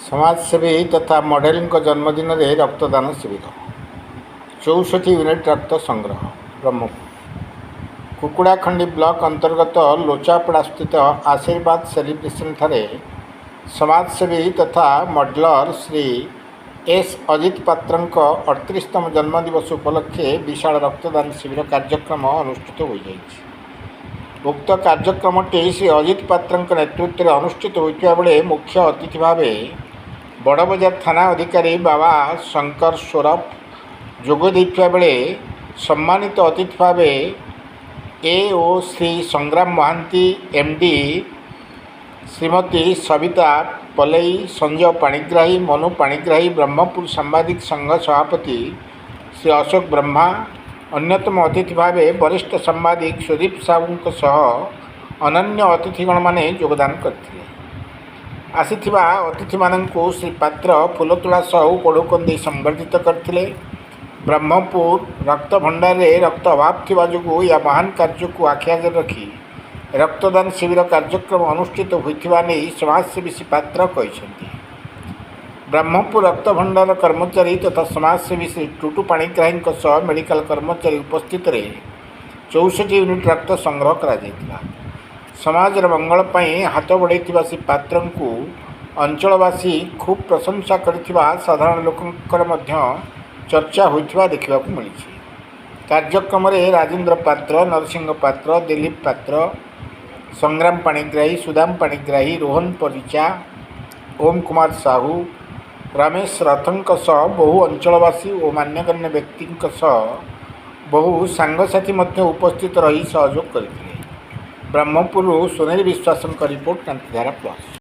समाजसेवी तथा मॉडेल जन्मदिन में रक्तदान शिविर 64 यूनिट रक्त संग्रह ब्रह्मपुर कुकुड़ाखंडी ब्लॉक अंतर्गत लोचापड़ा स्थित आशीर्वाद सेलिब्रेशन ठारे समाजसेवी तथा मॉडलर श्री एस अजित पात्र 38तम जन्मदिवस उपलक्षे विशाल रक्तदान शिविर कार्यक्रम अनुष्ठित हो जाएगी। उक्त कार्यक्रमटी श्री अजित पात्र नेतृत्व में अनुष्ठित होता बेले मुख्य अतिथि भाव बड़बजार थाना अधिकारी बाबा शंकर स्वरफ जोगदेइथिबा बेले सम्मानित अतिथि भाव एओ श्री संग्राम महांती एमडी श्रीमती सविता पलई संजय पाणिग्राही मनु पाणिग्राही ब्रह्मपुर सांबादिक संघ सभापति श्री अशोक ब्रह्मा अन्यतम अतिथि भाव वरिष्ठ सांबादिक सुदीप साहू सह अनन्य अतिथिगण माने योगदान करथिले। आसीथिबा अतिथि माननकु श्री पात्र फूलतोड़ा सह उपढौकन संबर्धित करथिले। ब्रह्मपुर रक्त भंडार रे रक्त अभाव थिबा जोगु या महान कार्य को आखि आगे रखी रक्तदान शिविर कार्यक्रम अनुष्ठित होइथिबा नै समाजसेवी श्री पात्र कहिसेंती। ब्रह्मपुर रक्त भंडार कर्मचारी तथा समाजसेवी श्री टुटू पाणिग्राही सह मेडिकल कर्मचारी उपस्थित रे 64 यूनिट रक्त संग्रह करा जायतिला। समाज मंगल पाई हाथ बढ़ाई श्री पात्र को अंचलवासी खूब प्रशंसा करथिबा साधारण लोकंकर मध्य चर्चा होइथिबा देखिबा को मिली। कार्यक्रम रे राजेंद्र पात्र नरसिंह पात्र दिलीप पात्र संग्राम पाणिग्राही सुदाम पाणिग्राही रोहन परिचा ओम कुमार साहू रमेश रथंक सह बहु अंचलवासी और मान्यगण्य व्यक्ति बहु सांगसाथी मध्य उपस्थित रही सहयोग करथिले। ब्रह्मपुर सोनेरी विश्वास रिपोर्ट क्रांतिधारा प्लस।